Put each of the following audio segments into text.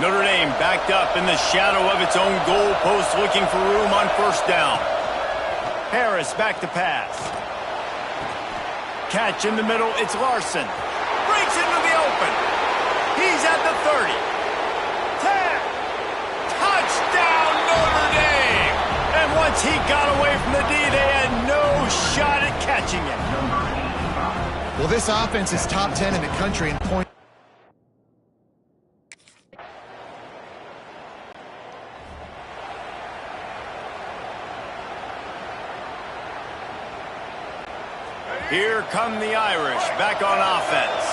Notre Dame backed up in the shadow of its own goal post, looking for room on first down. Harris back to pass. Catch in the middle, it's Larson. Breaks into the open. He's at the 30. 10. Touchdown, Notre Dame! And once he got away from the D, they had no shot at catching him. Well, this offense is top 10 in the country in points. Here come the Irish, back on offense.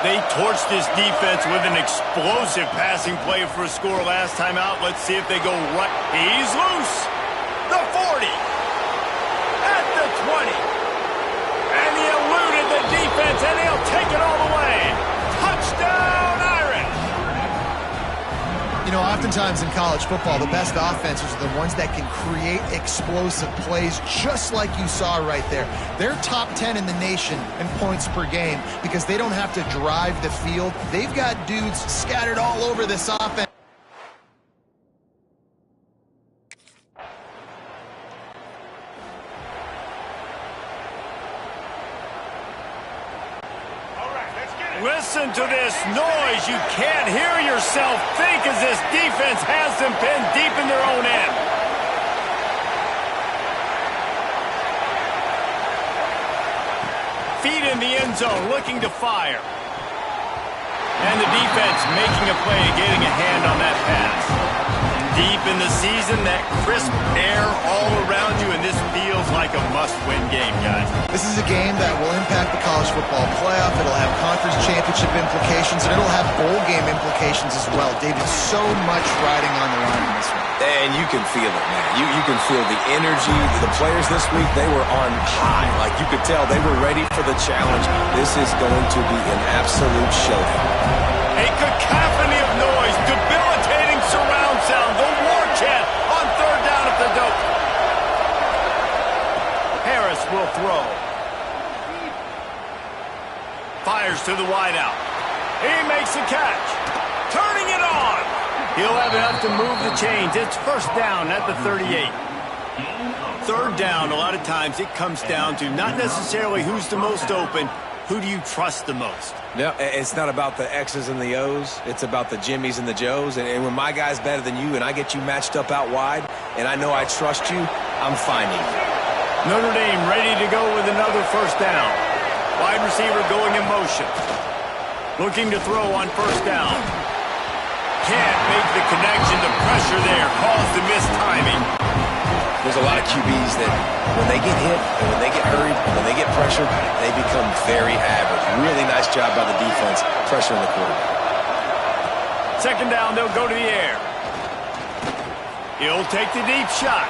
They torched this defense with an explosive passing play for a score last time out. Let's see if they go right. He's loose. The 40. At the 20. And he eluded the defense, and he'll take it all the way. Touchdown, Irish. You know, oftentimes in college football, the best offenses are the ones that can create explosive plays, just like you saw right there. They're top 10 in the nation in points per game because they don't have to drive the field. They've got dudes scattered all over this offense. Listen to this noise. You can't hear yourself think as this defense has them pinned deep in their own end. Feet in the end zone, looking to fire. And the defense making a play, getting a hand on that pass. Deep in the season, that crisp air all around you, and this feels like a must-win game, guys. This is a game that will impact the college football playoff. It'll have conference championship implications, and it'll have bowl game implications as well. David, so much riding on the line in this one. And you can feel it, man. You can feel the energy. The players this week, they were on high. Like, you could tell they were ready for the challenge. This is going to be an absolute showdown. A cacophony of noise, debilitating surround sound, the war chant on third down at the dope. Harris will throw. Fires to the wideout. He makes the catch. Turning it on. He'll have enough to move the chains. It's first down at the 38. Third down, a lot of times it comes down to not necessarily who's the most open, who do you trust the most? No, it's not about the X's and the O's. It's about the Jimmies and the Joes. And when my guy's better than you and I get you matched up out wide and I know I trust you, I'm finding you. Notre Dame ready to go with another first down. Wide receiver going in motion. Looking to throw on first down. Can't make the connection. The pressure there caused the missed timing. There's a lot of QBs that when they get hit and when they get hurried and when they get pressured, they become very average. Really nice job by the defense pressuring the quarterback. Second down, they'll go to the air. He'll take the deep shot.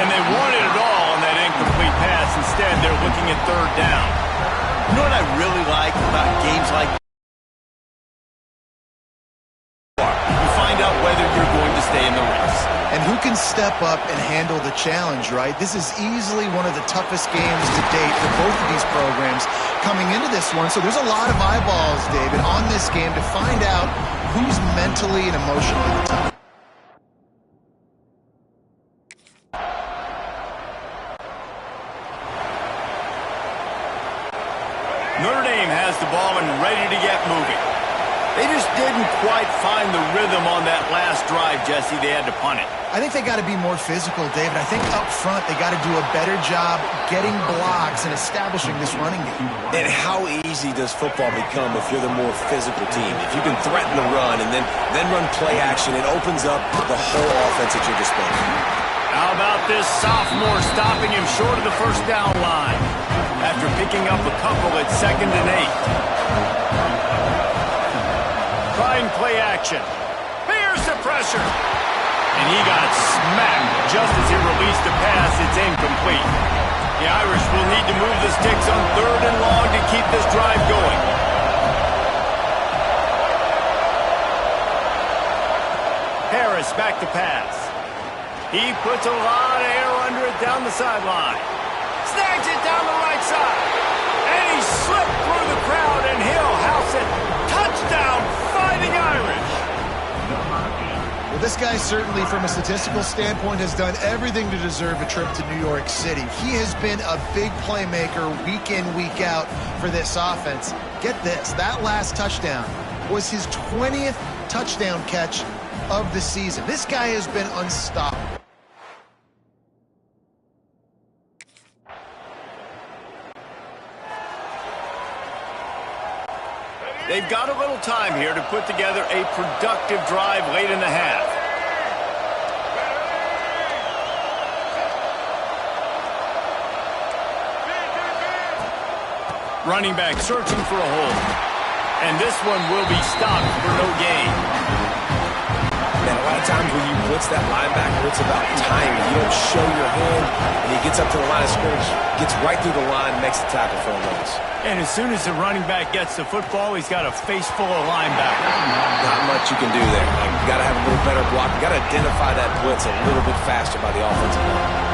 And they wanted it all on that incomplete pass. Instead, they're looking at third down. You know what I really like about games like this? You find out whether you're going to stay in the race. And who can step up and handle the challenge, right? This is easily one of the toughest games to date for both of these programs coming into this one. So there's a lot of eyeballs, David, on this game to find out who's mentally and emotionally the top. Notre Dame has the ball and ready to get moving. They just didn't quite find the rhythm on that last drive, Jesse. They had to punt it. I think they got to be more physical, David. I think up front they got to do a better job getting blocks and establishing this running game. And how easy does football become if you're the more physical team? If you can threaten the run and then run play action, it opens up the whole offense at your disposal. How about this sophomore stopping him short of the first down line after picking up a couple at 2nd and 8. Trying play action. Here's the pressure. And he got smacked just as he released the pass. It's incomplete. The Irish will need to move the sticks on 3rd and long to keep this drive going. Harris back to pass. He puts a lot of air under it down the sideline. Snags it down the right side. And he slipped through the crowd, and he'll house it. Touchdown, Fighting Irish. This guy certainly, from a statistical standpoint, has done everything to deserve a trip to New York City. He has been a big playmaker week in, week out for this offense. Get this, that last touchdown was his 20th touchdown catch of the season. This guy has been unstoppable. They've got a little time here to put together a productive drive late in the half. Running back searching for a hole. And this one will be stopped for no gain. Man, a lot of times when you blitz that linebacker, it's about timing. You don't show your hand, and he gets up to the line of scrimmage, gets right through the line, makes the tackle for a loss. And as soon as the running back gets the football, he's got a face full of linebackers. Not much you can do there. You got to have a little better block. You got to identify that blitz a little bit faster by the offensive line.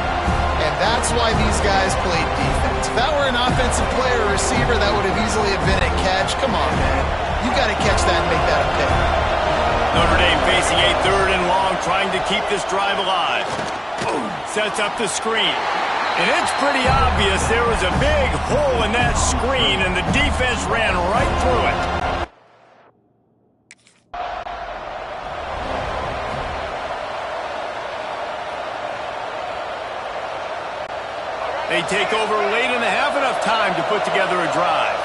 And that's why these guys played defense. If that were an offensive player or receiver, that would have easily have been a catch. Come on, man. You got to catch that and make that a pick. Notre Dame facing a 3rd and long, trying to keep this drive alive. Sets up the screen. And it's pretty obvious there was a big hole in that screen, and the defense ran right through it. They take over late in the half, enough time to put together a drive.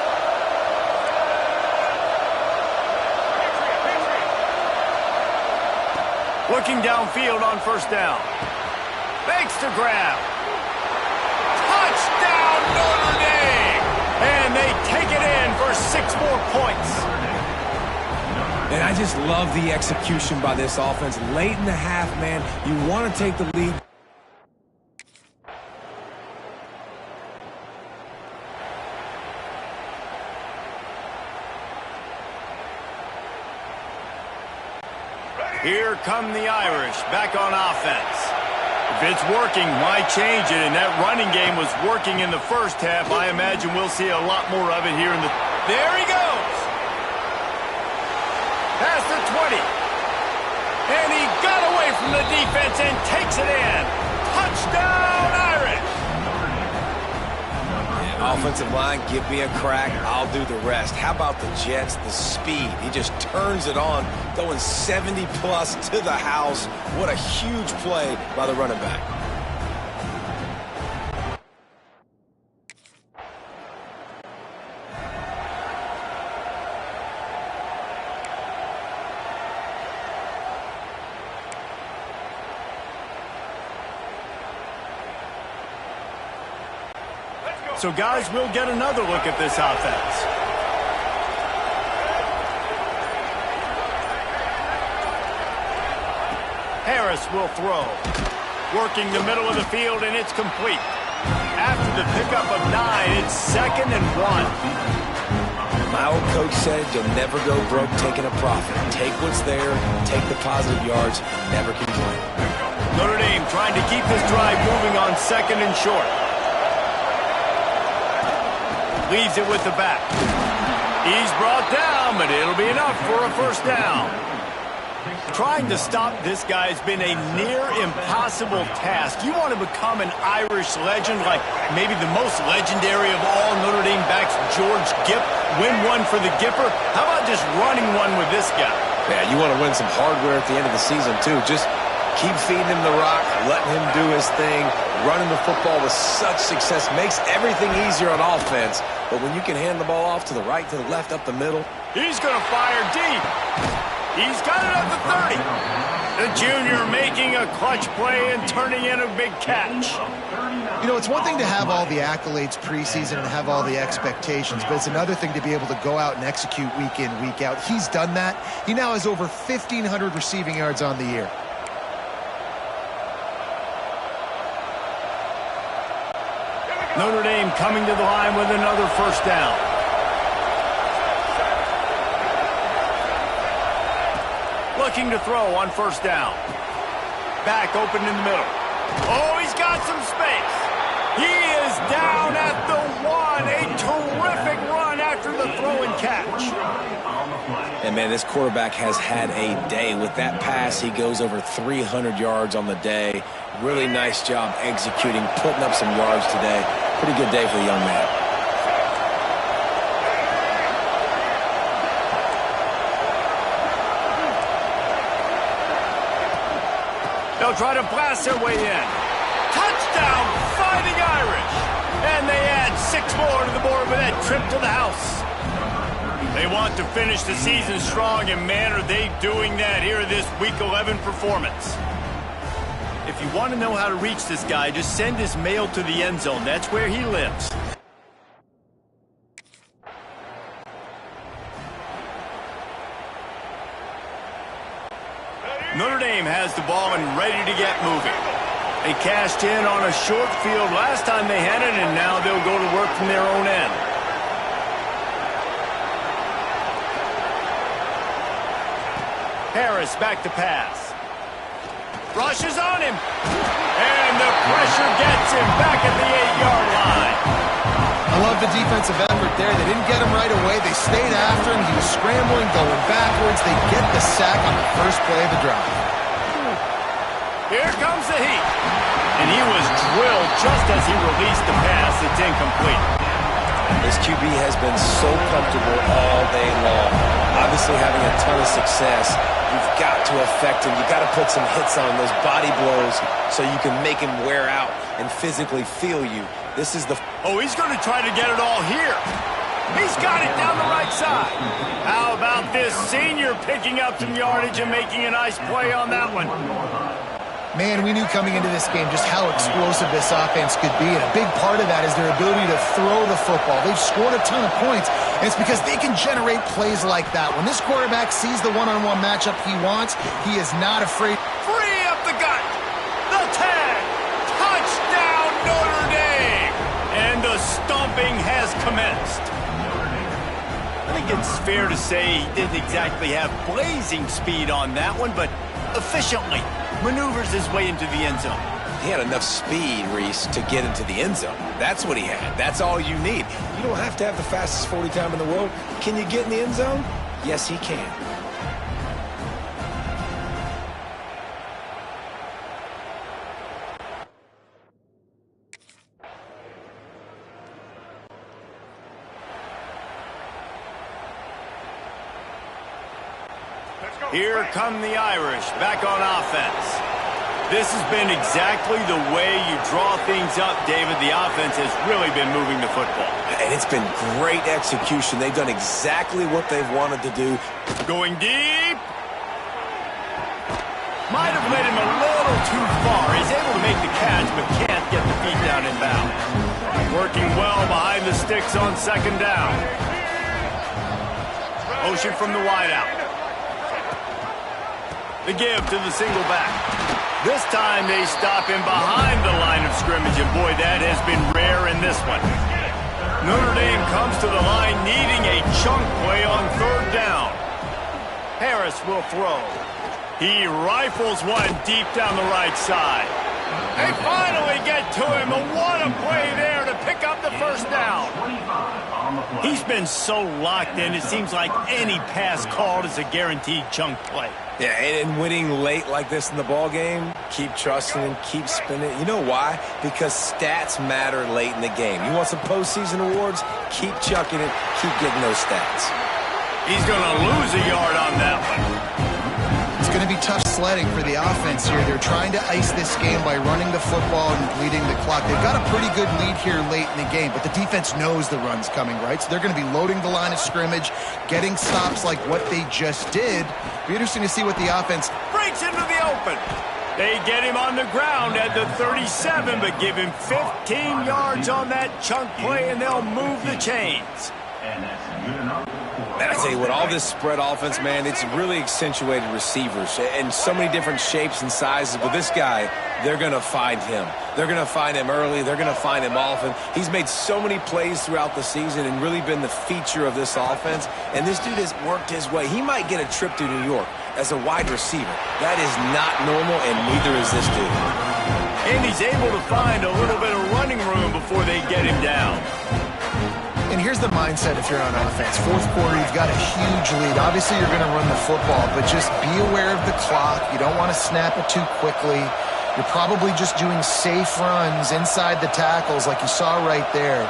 Looking downfield on 1st down. Fakes to grab. Touchdown, Notre Dame! And they take it in for 6 more points. And I just love the execution by this offense. Late in the half, man, you want to take the lead. Here come the Irish, back on offense. If it's working, why change it? And that running game was working in the first half. I imagine we'll see a lot more of it here in the... There he goes! Past the 20. And he got away from the defense and takes it in. Touchdown, Irish! Offensive line, give me a crack, I'll do the rest. How about the Jets, the speed? He just turns it on, going 70-plus to the house. What a huge play by the running back. So, guys, we'll get another look at this offense. Harris will throw. Working the middle of the field, and it's complete. After the pickup of 9, it's 2nd and 1. My old coach said you'll never go broke taking a profit. Take what's there, take the positive yards, never complain. Notre Dame trying to keep this drive moving on 2nd and short. Leaves it with the back. He's brought down, but it'll be enough for a 1st down. Trying to stop this guy has been a near impossible task. You want to become an Irish legend, like maybe the most legendary of all Notre Dame backs, George Gipp, win one for the Gipper. How about just running one with this guy? Yeah, you want to win some hardware at the end of the season, too. Just keep feeding him the rock, letting him do his thing. Running the football with such success makes everything easier on offense. But when you can hand the ball off to the right, to the left, up the middle. He's going to fire deep. He's got it at the 30. The junior making a clutch play and turning in a big catch. You know, it's one thing to have all the accolades preseason and have all the expectations, but it's another thing to be able to go out and execute week in, week out. He's done that. He now has over 1,500 receiving yards on the year. Notre Dame coming to the line with another 1st down. Looking to throw on 1st down. Back open in the middle. Oh, he's got some space. He is down at the 1. A terrific run after the throw and catch. And man, this quarterback has had a day. With that pass, he goes over 300 yards on the day. Really nice job executing, putting up some yards today. Pretty good day for the young man. They'll try to blast their way in. Touchdown, Fighting Irish. And they add 6 more to the board with that trip to the house. They want to finish the season strong, and man, are they doing that here in this Week 11 performance. If you want to know how to reach this guy, just send his mail to the end zone. That's where he lives. Notre Dame has the ball and ready to get moving. They cashed in on a short field last time they had it, and now they'll go to work from their own end. Harris back to pass. Rushes on him. And the pressure gets him back at the 8-yard line. I love the defensive effort there. They didn't get him right away. They stayed after him. He was scrambling, going backwards. They get the sack on the first play of the drive. Here comes the heat. And he was drilled just as he released the pass. It's incomplete. This QB has been so comfortable all day long. Obviously having a ton of success. You've got to affect him. You've got to put some hits on him, those body blows, so you can make him wear out and physically feel you. This is the... Oh, he's going to try to get it all here. He's got it down the right side. How about this senior picking up some yardage and making a nice play on that one? Man, we knew coming into this game just how explosive this offense could be, and a big part of that is their ability to throw the football. They've scored a ton of points, and it's because they can generate plays like that. When this quarterback sees the one-on-one matchup he wants, he is not afraid. Free up the gut. The tag. Touchdown, Notre Dame. And the stomping has commenced. I think it's fair to say he didn't exactly have blazing speed on that one, but efficiently maneuvers his way into the end zone. He had enough speed, Reese, to get into the end zone. That's what he had. That's all you need. You don't have to have the fastest 40 time in the world. Can you get in the end zone? Yes, he can. Here come the Irish back on offense. This has been exactly the way you draw things up, David. The offense has really been moving the football. And it's been great execution. They've done exactly what they've wanted to do. Going deep. Might have led him a little too far. He's able to make the catch, but can't get the feet down in bounds. Working well behind the sticks on second down. Motion from the wideout. The give to the single back. This time they stop him behind the line of scrimmage, and boy, that has been rare in this one. Notre Dame comes to the line needing a chunk play on third down. Harris will throw. He rifles one deep down the right side. They finally get to him, and what a play there to pick up the first down. He's been so locked in, it seems like any pass called is a guaranteed chunk play. Yeah, and winning late like this in the ball game, keep trusting him, keep spinning. You know why? Because stats matter late in the game. You want some postseason awards? Keep chucking it, keep getting those stats. He's going to lose a yard on that one. It's going to be tough sledding for the offense here. They're trying to ice this game by running the football and bleeding the clock. They've got a pretty good lead here late in the game, but the defense knows the run's coming, right? So they're going to be loading the line of scrimmage, getting stops like what they just did. Be interesting to see what the offense breaks into the open. They get him on the ground at the 37, but give him 15 yards on that chunk play, and they'll move the chains. Man, I tell you what, all this spread offense, man, it's really accentuated receivers in so many different shapes and sizes. But this guy, they're going to find him. They're going to find him early. They're going to find him often. He's made so many plays throughout the season and really been the feature of this offense. And this dude has worked his way. He might get a trip to New York as a wide receiver. That is not normal, and neither is this dude. And he's able to find a little bit of running room before they get him down. And here's the mindset if you're on offense. Fourth quarter, you've got a huge lead. Obviously, you're going to run the football, but just be aware of the clock. You don't want to snap it too quickly. You're probably just doing safe runs inside the tackles like you saw right there.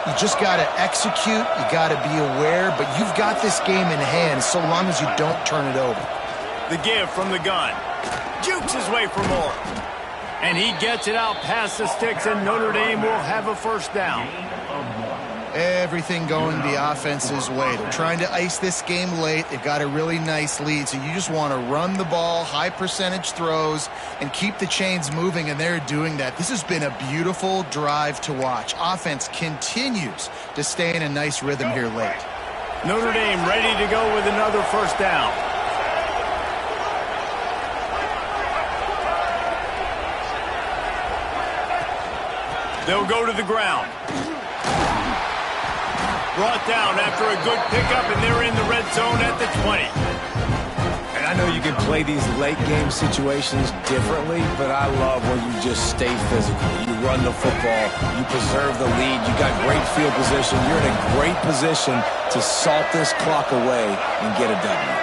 You just got to execute. You got to be aware, but you've got this game in hand so long as you don't turn it over. The give from the gun. Jukes his way for more. And he gets it out past the sticks, and Notre Dame will have a first down. Everything going the offense's way. They're trying to ice this game late. They've got a really nice lead, so you just want to run the ball, high percentage throws, and keep the chains moving, and they're doing that. This has been a beautiful drive to watch. Offense continues to stay in a nice rhythm here late. Notre Dame ready to go with another first down. They'll go to the ground. Brought down after a good pickup, and they're in the red zone at the 20. And I know you can play these late game situations differently, but I love when you just stay physical. You run the football, you preserve the lead, you got great field position. You're in a great position to salt this clock away and get a W.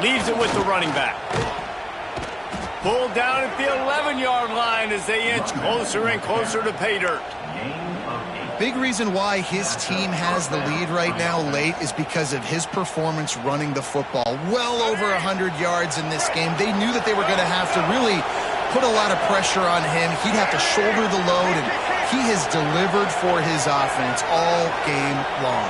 Leaves it with the running back. Pulled down at the 11-yard line as they inch closer and closer to pay dirt. Big reason why his team has the lead right now late is because of his performance running the football. Well over 100 yards in this game. They knew that they were going to have to really put a lot of pressure on him. He'd have to shoulder the load, and he has delivered for his offense all game long.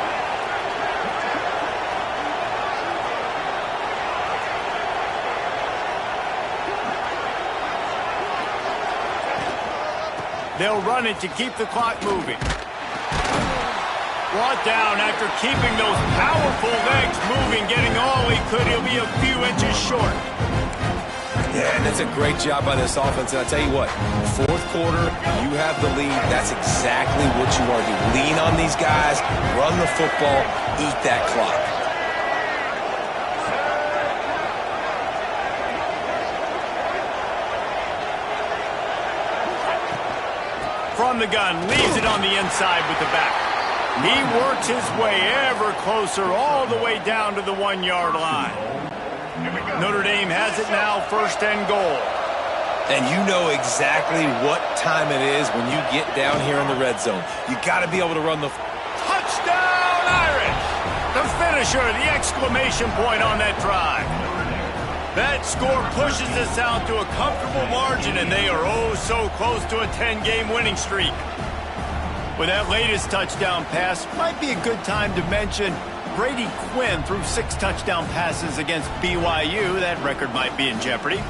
They'll run it to keep the clock moving. Brought down after keeping those powerful legs moving, getting all he could. He'll be a few inches short. Yeah, and that's a great job by this offense. And I tell you what, fourth quarter, you have the lead. That's exactly what you want to do. Lean on these guys, run the football, eat that clock. From the gun, leaves it on the inside with the back. He works his way ever closer all the way down to the 1-yard line. Notre Dame has it now, first and goal. And you know exactly what time it is when you get down here in the red zone. You got to be able to run the... Touchdown, Irish! The finisher, the exclamation point on that drive. That score pushes us out to a comfortable margin, and they are oh so close to a 10-game winning streak. With that latest touchdown pass, might be a good time to mention Brady Quinn threw 6 touchdown passes against BYU. That record might be in jeopardy.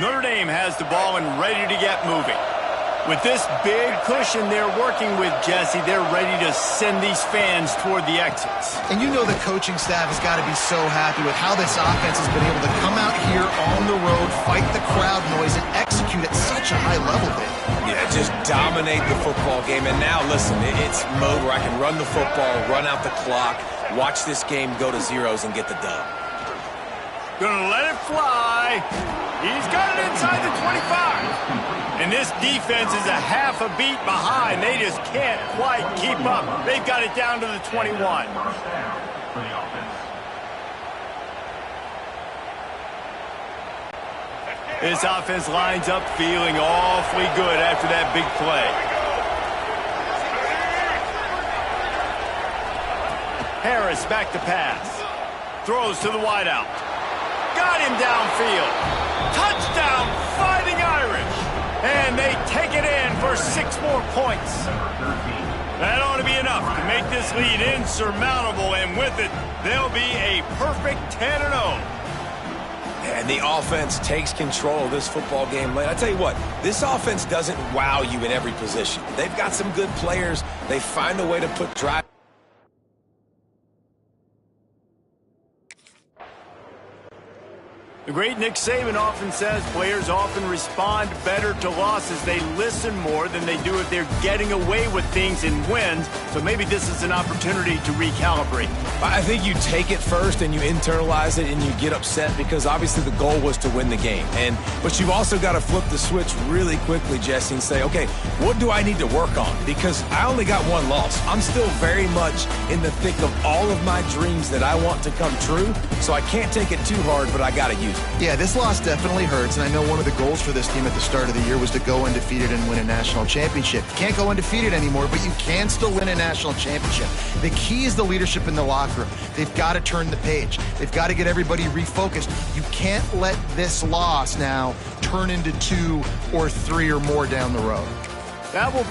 Notre Dame has the ball and ready to get moving. With this big cushion they're working with, Jesse, they're ready to send these fans toward the exits. And you know the coaching staff has got to be so happy with how this offense has been able to come out here on the road, fight the crowd noise, and execute at such a high level, Dave. Yeah, just dominate the football game. And now, listen, it's mode where I can run the football, run out the clock, watch this game go to zeros and get the dub. Gonna let it fly. He's got it inside the 25. And this defense is a half a beat behind. They just can't quite keep up. They've got it down to the 21. This offense lines up feeling awfully good after that big play. Harris back to pass. Throws to the wideout. Got him downfield. Touchdown, Fighting Irish. And they take it in for 6 more points. That ought to be enough to make this lead insurmountable, and with it, they'll be a perfect 10-0. And the offense takes control of this football game late. I tell you what, this offense doesn't wow you in every position. They've got some good players. They find a way to put drive. The great Nick Saban often says players often respond better to losses. They listen more than they do if they're getting away with things in wins. So maybe this is an opportunity to recalibrate. I think you take it first and you internalize it and you get upset because obviously the goal was to win the game. But you've also got to flip the switch really quickly, Jesse, and say, okay, what do I need to work on? Because I only got one loss. I'm still very much in the thick of all of my dreams that I want to come true. So I can't take it too hard, but I got to use it. Yeah, this loss definitely hurts, and I know one of the goals for this team at the start of the year was to go undefeated and win a national championship. You can't go undefeated anymore, but you can still win a national championship. The key is the leadership in the locker room. They've got to turn the page. They've got to get everybody refocused. You can't let this loss now turn into 2 or 3 or more down the road. That will...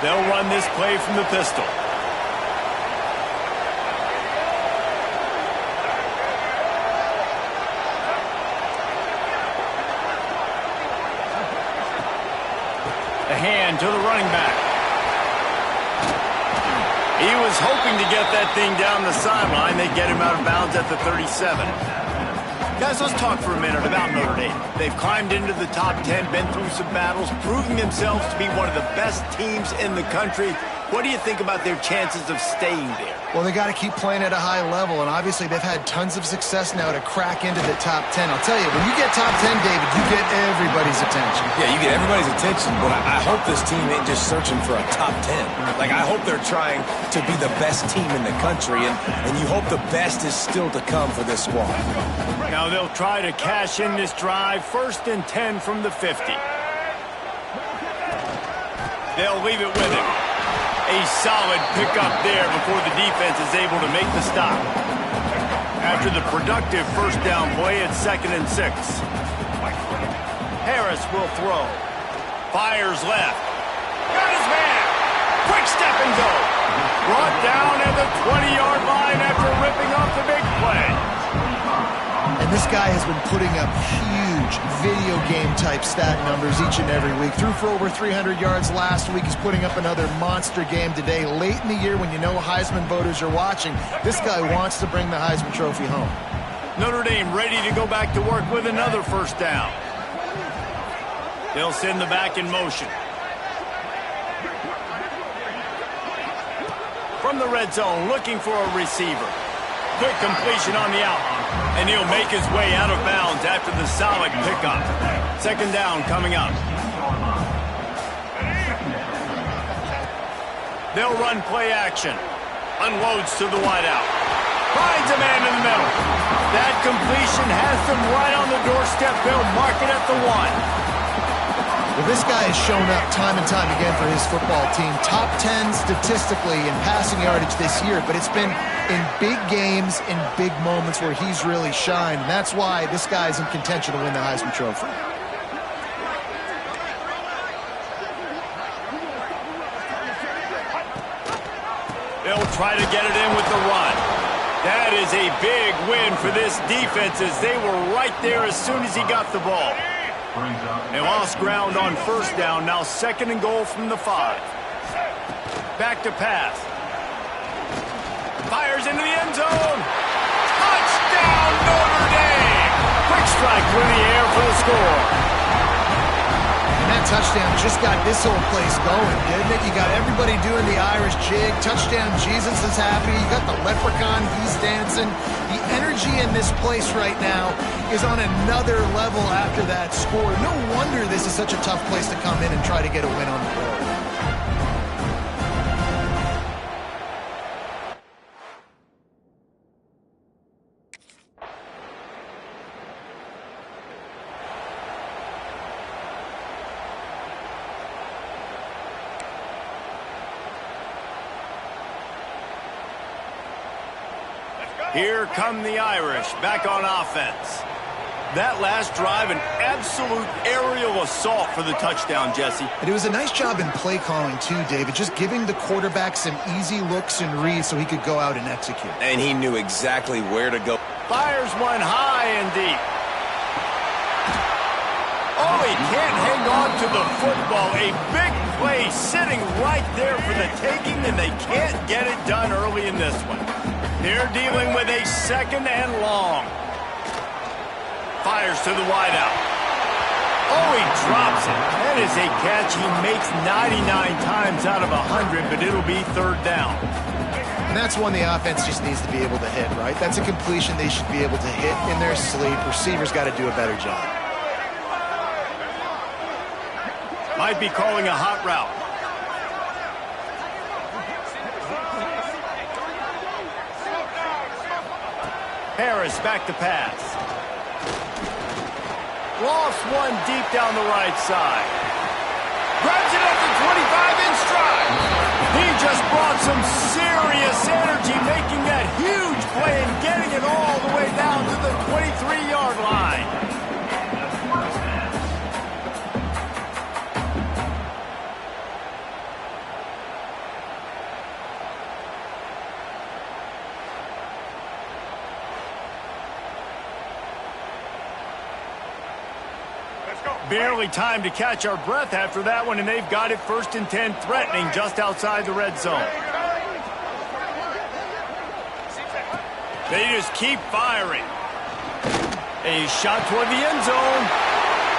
They'll run this play from the pistol. The hand to the running back. He was hoping to get that thing down the sideline. They get him out of bounds at the 37. Guys, let's talk for a minute about Notre Dame. They've climbed into the top 10, been through some battles, proving themselves to be one of the best teams in the country. What do you think about their chances of staying there? Well, they got to keep playing at a high level, and obviously they've had tons of success now to crack into the top 10. I'll tell you, when you get top 10, David, you get everybody's attention. Yeah, you get everybody's attention, but I hope this team ain't just searching for a top 10. Like, I hope they're trying to be the best team in the country, and you hope the best is still to come for this squad. Now they'll try to cash in this drive, 1st and 10 from the 50. They'll leave it with him. A solid pickup there before the defense is able to make the stop. After the productive first down play, it's 2nd and 6. Harris will throw. Fires left. Got his man. Quick step and go. Brought down at the 20-yard line after ripping off the big play. And this guy has been putting up huge video game-type stat numbers each and every week. Threw for over 300 yards last week. He's putting up another monster game today. Late in the year when you know Heisman voters are watching, this guy wants to bring the Heisman Trophy home. Notre Dame ready to go back to work with another first down. They'll send the back in motion. From the red zone, looking for a receiver. Quick completion on the out. And he'll make his way out of bounds after the solid pickup. 2nd down coming up. They'll run play action. Unloads to the wideout. Finds a man in the middle. That completion has them right on the doorstep. They'll mark it at the 1. Well, this guy has shown up time and time again for his football team. Top 10 statistically in passing yardage this year, but it's been in big games, in big moments where he's really shined. And that's why this guy's in contention to win the Heisman Trophy. They'll try to get it in with the run. That is a big win for this defense as they were right there as soon as he got the ball. They lost ground on first down, now 2nd and goal from the 5. Back to pass. Fires into the end zone. Touchdown, Notre Dame! Quick strike through the air for the score. And that touchdown just got this whole place going, didn't it? You got everybody doing the Irish jig. Touchdown, Jesus is happy. You got the leprechaun, he's dancing. The energy in this place right now is on another level after that score. No wonder this is such a tough place to come in and try to get a win on the road. Here come the Irish back on offense. That last drive, an absolute aerial assault for the touchdown, Jesse. And it was a nice job in play calling too, David, just giving the quarterback some easy looks and reads so he could go out and execute. And he knew exactly where to go. Fires one high and deep. Oh, he can't hang on to the football. A big play sitting right there for the taking, and they can't get it done early in this one. They're dealing with a 2nd and long. Fires to the wideout. Oh, he drops it. That is a catch he makes 99 times out of 100, but it'll be 3rd down. And that's one the offense just needs to be able to hit, right? That's a completion they should be able to hit in their sleep. Receivers got to do a better job. Might be calling a hot route. Harris back to pass. Lost one deep down the right side. Grabs it at the 25 in stride. He just brought some serious energy, making that huge play and getting it all the way down to the 23-yard line. Barely time to catch our breath after that one, and they've got it 1st and 10, threatening just outside the red zone. They just keep firing. A shot toward the end zone.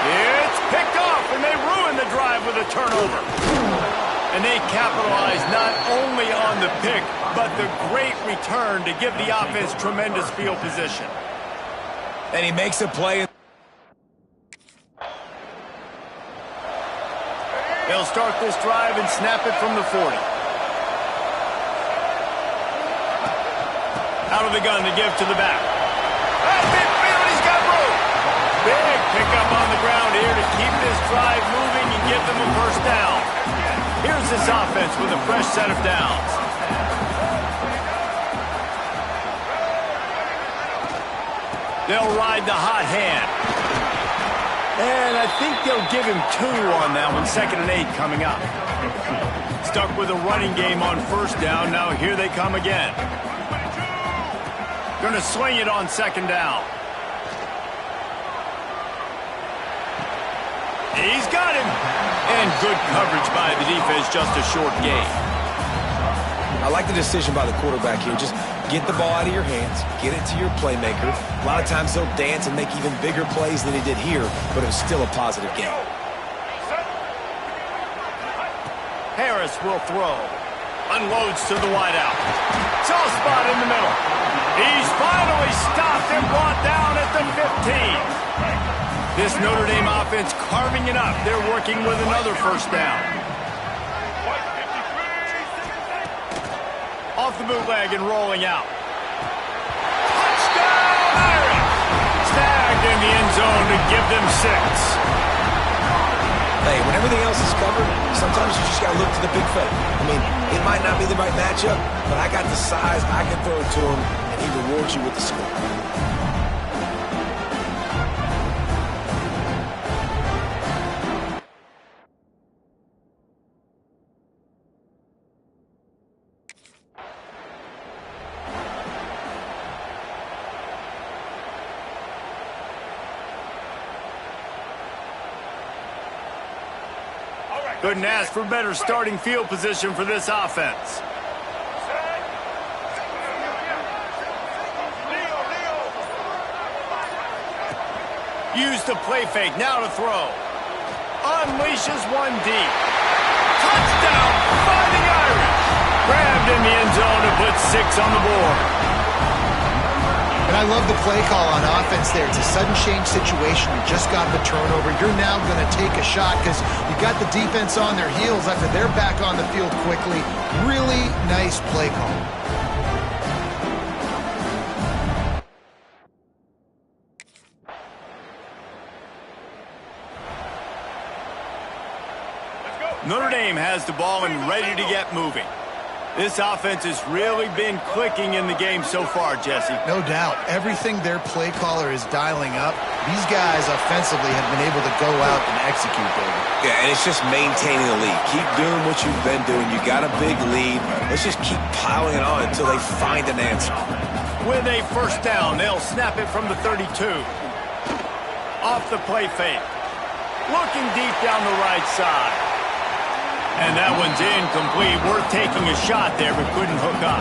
It's picked off, and they ruin the drive with a turnover. And they capitalize not only on the pick, but the great return to give the offense tremendous field position. And he makes a play. They'll start this drive and snap it from the 40. Out of the gun to give to the back. At midfield, he's got room. Big pickup on the ground here to keep this drive moving and give them a 1st down. Here's this offense with a fresh set of downs. They'll ride the hot hand. And I think they'll give him 2 on that one. 2nd and 8 coming up. Stuck with a running game on 1st down. Now here they come again. Going to swing it on 2nd down. He's got him. And good coverage by the defense, just a short gain. I like the decision by the quarterback here. Just get the ball out of your hands, get it to your playmaker. A lot of times he'll dance and make even bigger plays than he did here, but it was still a positive game. Harris will throw. Unloads to the wideout. Soft spot in the middle. He's finally stopped and brought down at the 15. This Notre Dame offense carving it up. They're working with another 1st down. Off the bootleg and rolling out. Touchdown, Irish! Snagged in the end zone to give them 6. Hey, when everything else is covered, sometimes you just got to look to the big fella. I mean, it might not be the right matchup, but I got the size, I can throw it to him, and he rewards you with the score. Couldn't ask for better starting field position for this offense. Use the play fake, now to throw. Unleashes one deep. Touchdown, Fighting Irish! Grabbed in the end zone to put 6 on the board. And I love the play call on offense there. It's a sudden change situation. You just got the turnover. You're now going to take a shot because you got the defense on their heels after they're back on the field quickly. Really nice play call. Notre Dame has the ball and ready to get moving. This offense has really been clicking in the game so far, Jesse. No doubt. Everything their play caller is dialing up, these guys offensively have been able to go out and execute, David. Yeah, and it's just maintaining the lead. Keep doing what you've been doing. You got a big lead. Let's just keep piling it on until they find an answer. With a 1st down, they'll snap it from the 32. Off the play fake. Looking deep down the right side. And that one's incomplete. Worth taking a shot there, but couldn't hook up.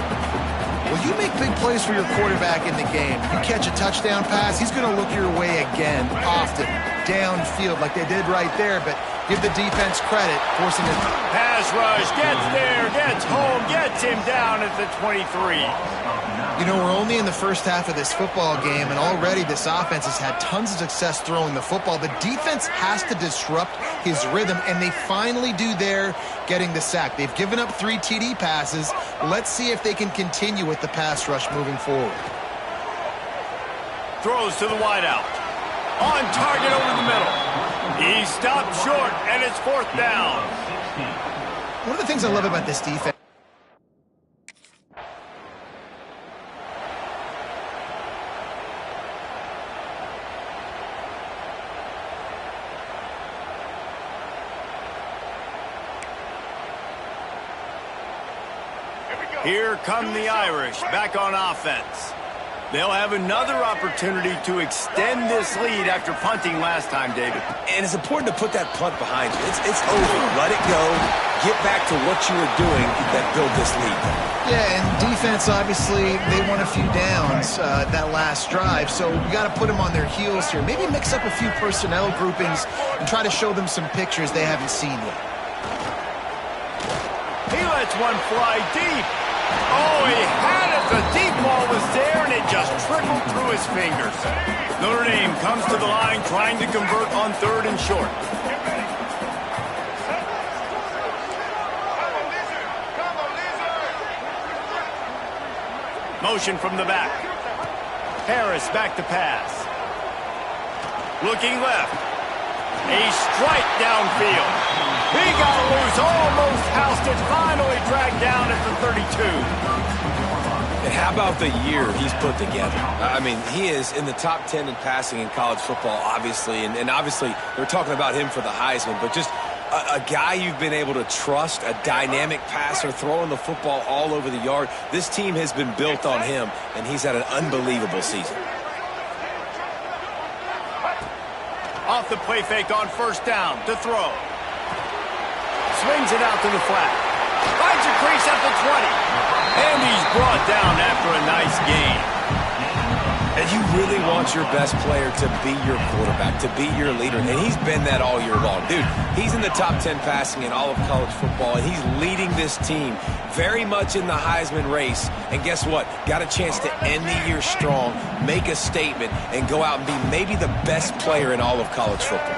Well, you make big plays for your quarterback in the game. You catch a touchdown pass, he's going to look your way again, often, downfield like they did right there, but give the defense credit, forcing it. Pass rush, gets there, gets home, gets him down at the 23. You know, we're only in the first half of this football game, and already this offense has had tons of success throwing the football. The defense has to disrupt his rhythm, and they finally do there, getting the sack. They've given up 3 TD passes. Let's see if they can continue with the pass rush moving forward. Throws to the wideout. On target over the middle. He stopped short, and it's 4th down. One of the things I love about this defense, here come the Irish, back on offense. They'll have another opportunity to extend this lead after punting last time, David. And it's important to put that punt behind you. It's over. Let it go. Get back to what you were doing that built this lead. Yeah, and defense, obviously, they won a few downs that last drive, so we got to put them on their heels here. Maybe mix up a few personnel groupings and try to show them some pictures they haven't seen yet. He lets one fly deep. Oh, he had it. The deep ball was there, and it just trickled through his fingers. Notre Dame comes to the line trying to convert on 3rd and short. Motion from the back. Harris back to pass. Looking left. A strike downfield. He got loose, almost housed it, finally dragged down at the 32. And how about the year he's put together? I mean, he is in the top 10 in passing in college football, obviously. And obviously, we're talking about him for the Heisman, but just a guy you've been able to trust, a dynamic passer, throwing the football all over the yard. This team has been built on him, and he's had an unbelievable season. Off the play fake on 1st down to throw. Swings it out to the flat. Finds a crease at the 20. And he's brought down after a nice gain. And you really want your best player to be your quarterback, to be your leader. And he's been that all year long. Dude, he's in the top 10 passing in all of college football, and he's leading this team very much in the Heisman race. And guess what? Got a chance to end the year strong, make a statement, and go out and be maybe the best player in all of college football.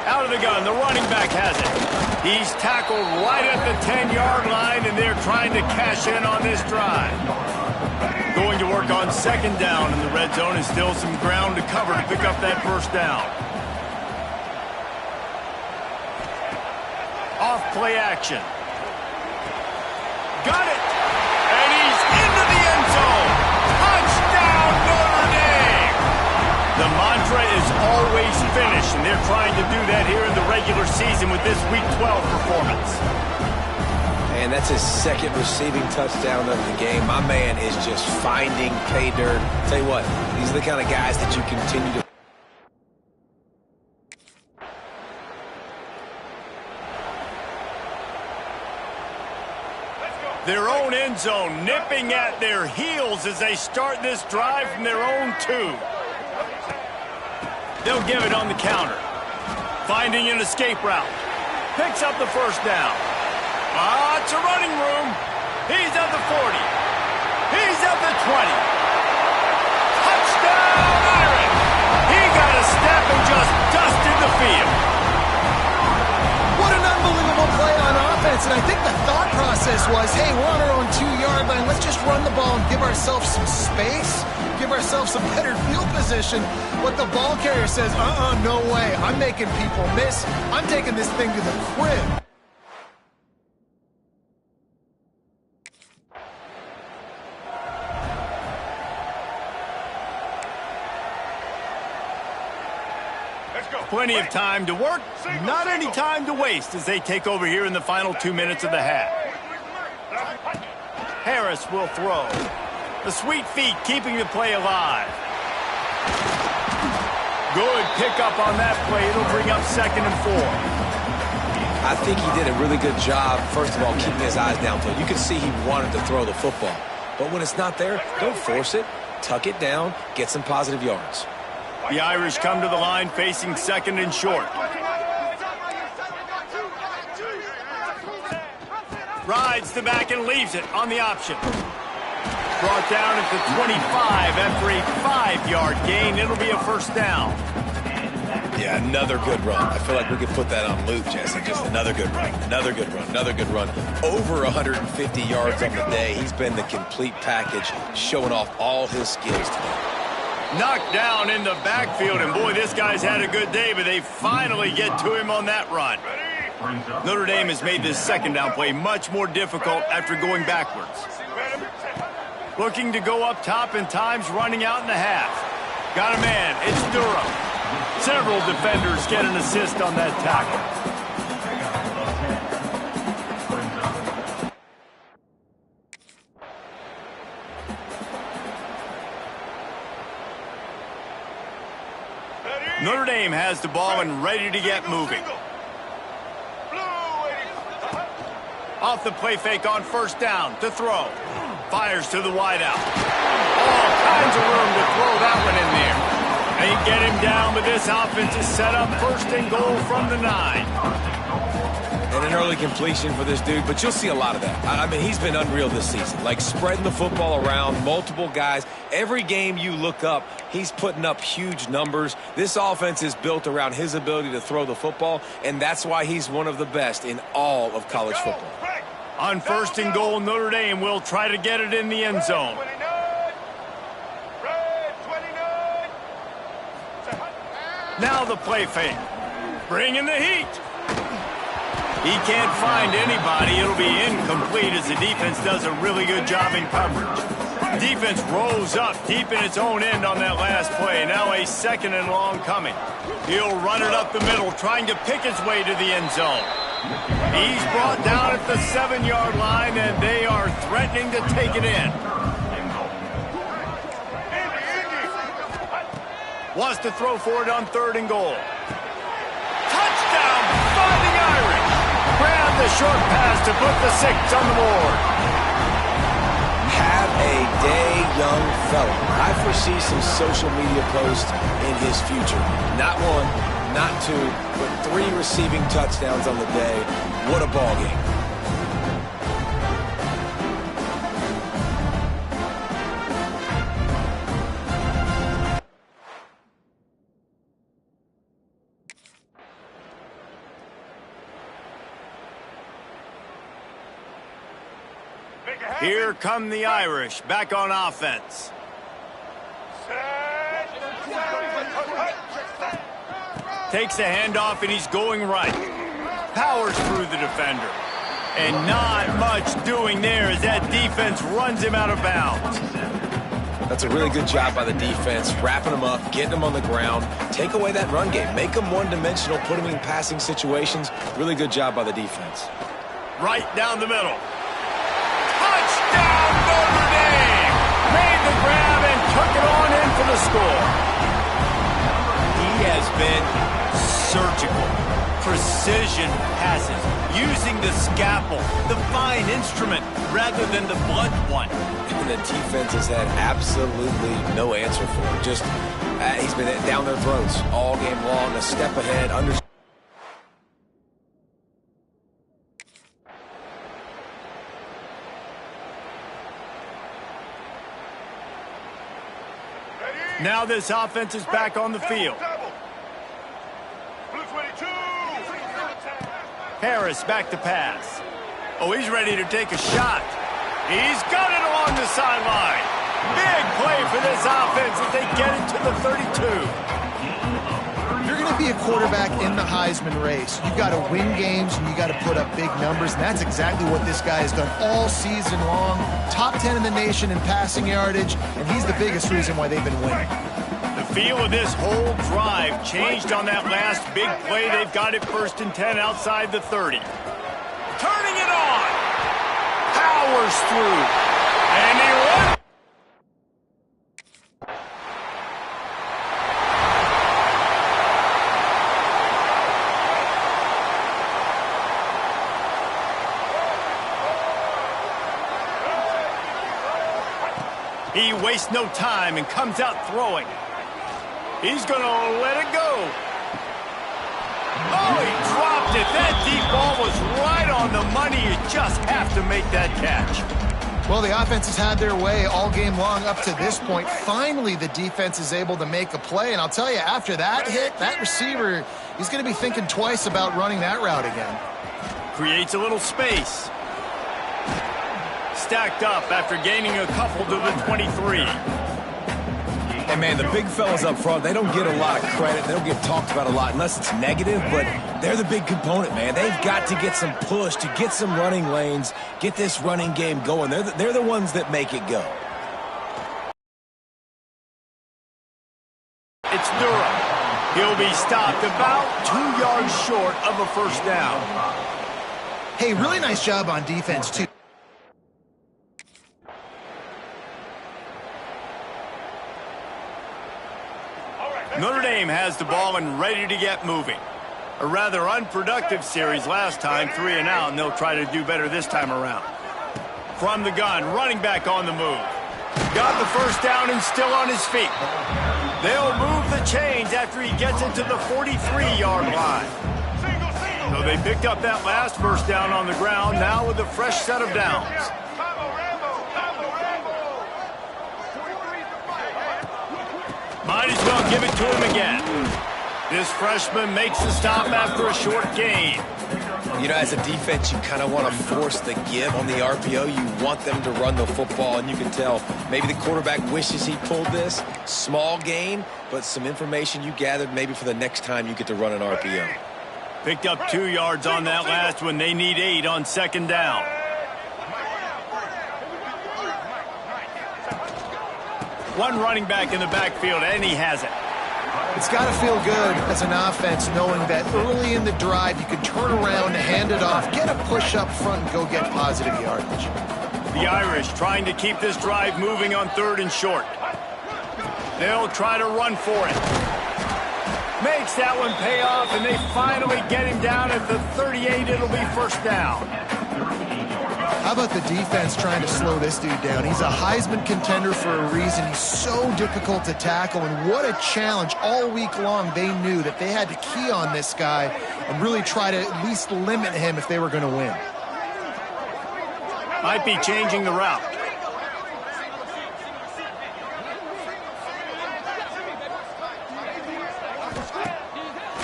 Out of the gun, the running back has it. He's tackled right at the 10-yard line, and they're trying to cash in on this drive. Going to work on 2nd down, and the red zone is still some ground to cover to pick up that 1st down. Off play action. Got it! And he's into the end zone! Touchdown, Notre Dame! The mantra is always finish, and they're trying to do that here in the regular season with this Week 12 performance. And that's his 2nd receiving touchdown of the game. My man is just finding pay dirt. Tell you what, these are the kind of guys that you continue to... Their own end zone nipping at their heels as they start this drive from their own 2. They'll give it on the counter. Finding an escape route. Picks up the 1st down. It's a running room. He's at the 40. He's at the 20. Touchdown, Irish! He got a step and just dusted the field. What an unbelievable play on offense, and I think the thought process was, hey, we're on our own 2-yard line. Let's just run the ball and give ourselves some space, give ourselves some better field position. But the ball carrier says, no way. I'm making people miss. I'm taking this thing to the crib. Plenty of time to work, not any time to waste as they take over here in the final 2 minutes of the half. Harris will throw. The sweet feet keeping the play alive. Good pickup on that play. It'll bring up 2nd and 4. I think he did a really good job, first of all, keeping his eyes downfield. You could see he wanted to throw the football. But when it's not there, don't force it. Tuck it down, get some positive yards. The Irish come to the line facing 2nd and short. Rides the back and leaves it on the option. Brought down at the 25 after a 5-yard gain. It'll be a 1st down. Yeah, another good run. I feel like we could put that on loop, Jesse. Just another good run, another good run, another good run. Over 150 yards on the day. He's been the complete package, showing off all his skills today. Knocked down in the backfield, and boy, this guy's had a good day, but they finally get to him on that run. Notre Dame has made this 2nd down play much more difficult after going backwards. Looking to go up top, and time's running out in the half. Got a man, it's Durham. Several defenders get an assist on that tackle. Notre Dame has the ball and ready to get moving. Off the play fake on first down to throw. Fires to the wideout. All kinds of room to throw that one in there. They get him down, but this offense is set up first and goal from the 9. And an early completion for this dude, but you'll see a lot of that. I mean, he's been unreal this season. Like, spreading the football around, multiple guys. Every game you look up, he's putting up huge numbers. This offense is built around his ability to throw the football, and that's why he's one of the best in all of college football. On first and goal, Notre Dame will try to get it in the end zone. Now the play fake. Bring in the heat. He can't find anybody. It'll be incomplete as the defense does a really good job in coverage. Defense rolls up deep in its own end on that last play. Now a second and long coming. He'll run it up the middle, trying to pick his way to the end zone. He's brought down at the 7-yard line, and they are threatening to take it in. Wants to throw for it on third and goal. Touchdown, Fighting Irish. Grab the short pass to put the 6 on the board. Have a day, young fella. I foresee some social media posts in his future. Not 1, not 2, but 3 receiving touchdowns on the day. What a ball game. Here come the Irish, back on offense. Takes a handoff, and he's going right. Powers through the defender. And not much doing there as that defense runs him out of bounds. That's a really good job by the defense, wrapping them up, getting them on the ground. Take away that run game. Make them one-dimensional, put them in passing situations. Really good job by the defense. Right down the middle. Touchdown, Notre Dame! Made the grab and took it on in for the score. He has been surgical. Precision passes, using the scalpel, the fine instrument, rather than the blunt one. And the defense has had absolutely no answer for him. Just, he's been down their throats all game long, a step ahead, Now this offense is back on the field. Harris back to pass. Oh, he's ready to take a shot. He's got it along the sideline. Big play for this offense as they get it to the 32. You're going to be a quarterback in the Heisman race. You got to win games and you got to put up big numbers, and that's exactly what this guy has done all season long. Top 10 in the nation in passing yardage, and he's the biggest reason why they've been winning. The feel of this whole drive changed on that last big play. They've got it 1st and 10 outside the 30. Turning it on. Powers through. And he won. He wastes no time and comes out throwing. He's going to let it go. Oh, he dropped it. That deep ball was right on the money. You just have to make that catch. Well, the offense has had their way all game long up to this point. Finally, the defense is able to make a play. And I'll tell you, after that hit, that receiver, he's going to be thinking twice about running that route again. Creates a little space. Stacked up after gaining a couple to the 23. And, man, the big fellas up front, they don't get a lot of credit. They don't get talked about a lot unless it's negative, but they're the big component, man. They've got to get some push, to get some running lanes, get this running game going. They're the ones that make it go. It's Durham. He'll be stopped about 2 yards short of a first down. Hey, really nice job on defense, too. Notre Dame has the ball and ready to get moving. A rather unproductive series last time, 3 and out, and they'll try to do better this time around. From the gun, running back on the move. Got the first down and still on his feet. They'll move the chains after he gets into the 43-yard line. So they picked up that last first down on the ground, now with a fresh set of downs. Might as well give it to him again. This freshman makes the stop after a short gain. You know, as a defense, you kind of want to force the give on the RPO. You want them to run the football, and you can tell maybe the quarterback wishes he pulled this. Small gain, but some information you gathered maybe for the next time you get to run an RPO. Picked up 2 yards on that last one. They need 8 on second down. One running back in the backfield, and he has it. It's got to feel good as an offense knowing that early in the drive you can turn around, hand it off, get a push up front, and go get positive yardage. The Irish trying to keep this drive moving on 3rd and short. They'll try to run for it. Makes that one pay off, and they finally get him down at the 38. It'll be first down. How about the defense trying to slow this dude down? He's a Heisman contender for a reason. He's so difficult to tackle, and what a challenge. All week long, they knew that they had to key on this guy and really try to at least limit him if they were going to win. Might be changing the route.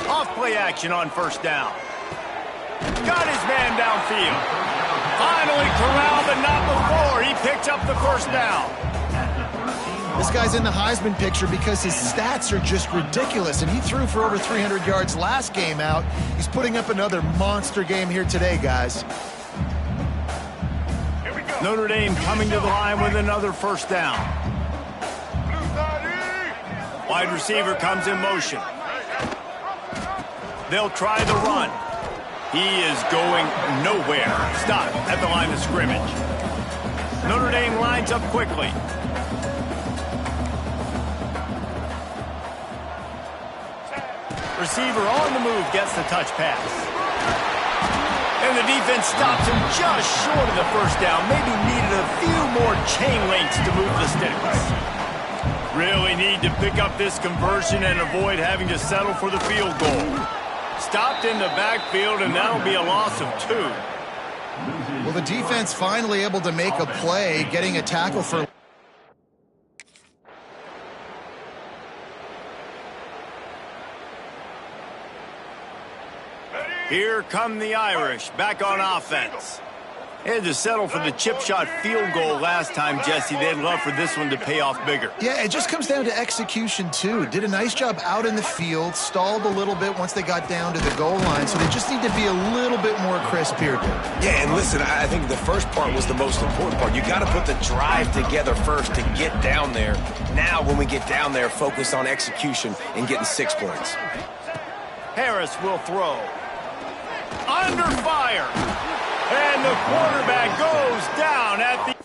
Off play action on first down. Got his man downfield. Finally corralled, but not before. He picked up the first down. This guy's in the Heisman picture because his stats are just ridiculous, and he threw for over 300 yards last game out. He's putting up another monster game here today, guys. Notre Dame coming to the line with another first down. Wide receiver comes in motion. They'll try the run. He is going nowhere. Stop at the line of scrimmage. Notre Dame lines up quickly. Receiver on the move gets the touch pass. And the defense stops him just short of the first down. Maybe needed a few more chain links to move the sticks. Really need to pick up this conversion and avoid having to settle for the field goal. Stopped in the backfield, and that'll be a loss of 2. Well, the defense finally able to make a play, getting a tackle for... Here come the Irish, back on offense. They had to settle for the chip shot field goal last time, Jesse. They'd love for this one to pay off bigger. Yeah, it just comes down to execution, too. Did a nice job out in the field, stalled a little bit once they got down to the goal line, so they just need to be a little bit more crisp here. Yeah, and listen, I think the first part was the most important part. You got to put the drive together first to get down there. Now, when we get down there, focus on execution and getting 6 points. Harris will throw. Under fire. And the quarterback goes down at the...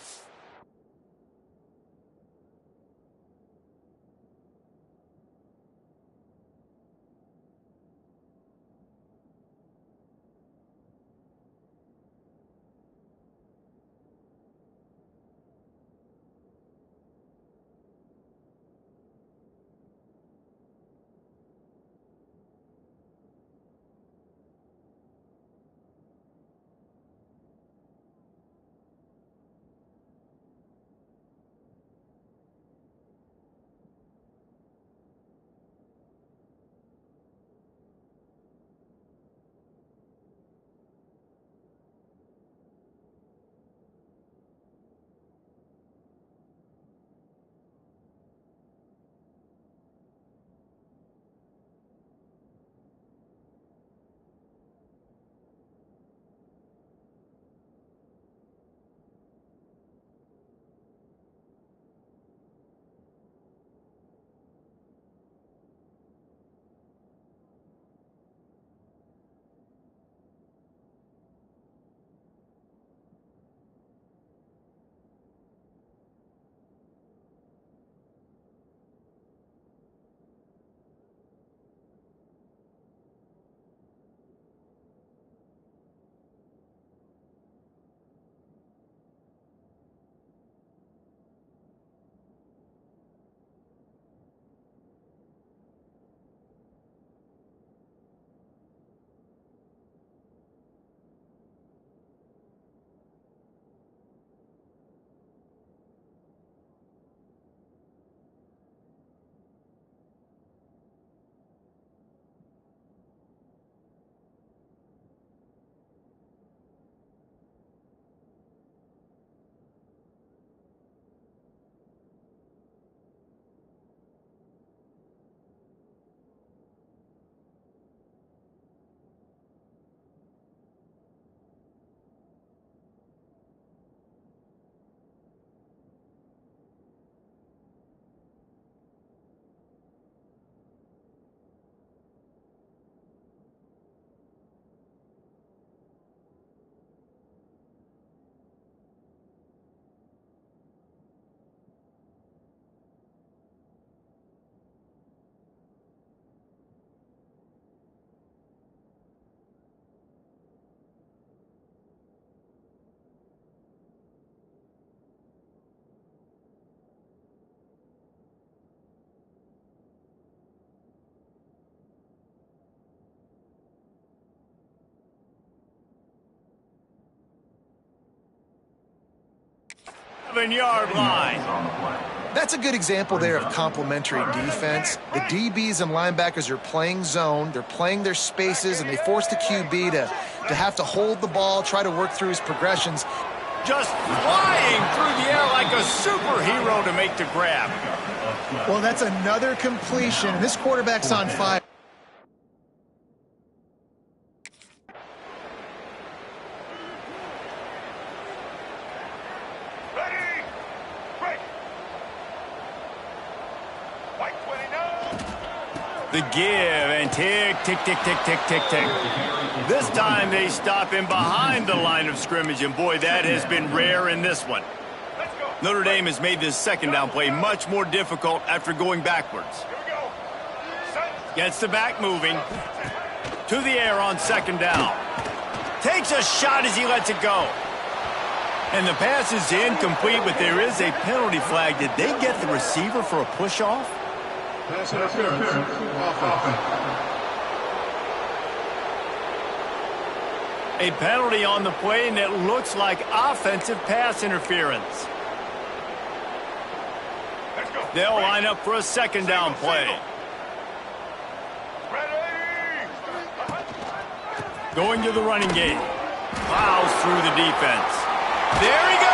7-yard line. That's a good example there of complementary defense. The DBs and linebackers are playing zone. They're playing their spaces, and they force the QB to have to hold the ball, try to work through his progressions. Just flying through the air like a superhero to make the grab. Well, that's another completion. This quarterback's on fire. The give and tick, tick, tick, tick, tick, tick, tick. This time they stop him behind the line of scrimmage, and boy, that has been rare in this one. Notre Dame has made this second down play much more difficult after going backwards. Gets the back moving. To the air on second down. Takes a shot as he lets it go. And the pass is incomplete, but there is a penalty flag. Did they get the receiver for a push-off? Pass interference. Offense. A penalty on the play, and it looks like offensive pass interference. They'll line up for a second down play. Going to the running game. Plows through the defense. There he goes.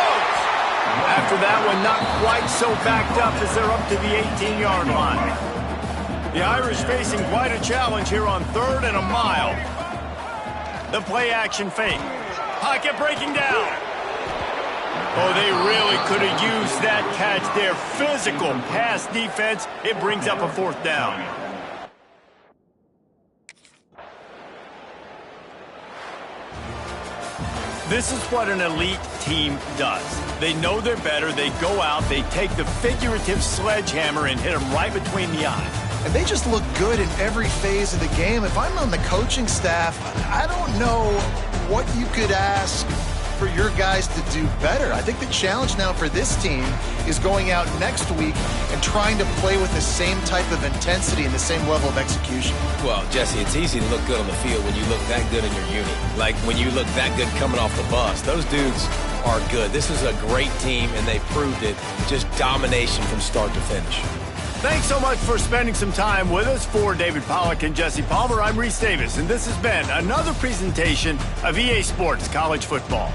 After that one, not quite so backed up as they're up to the 18-yard line. The Irish facing quite a challenge here on 3rd and a mile. The play-action fake. Pocket breaking down. Oh, they really could have used that catch there. Physical pass defense. It brings up a 4th down. This is what an elite team does. They know they're better. They go out. They take the figurative sledgehammer and hit them right between the eyes. And they just look good in every phase of the game. If I'm on the coaching staff, I don't know what you could ask for your guys to do better. I think the challenge now for this team is going out next week and trying to play with the same type of intensity and the same level of execution. Well, Jesse, it's easy to look good on the field when you look that good in your unit. Like when you look that good coming off the bus. Those dudes are good. This is a great team, and they proved it. Just domination from start to finish. Thanks so much for spending some time with us. For David Pollack and Jesse Palmer, I'm Reese Davis, and this has been another presentation of EA Sports College Football.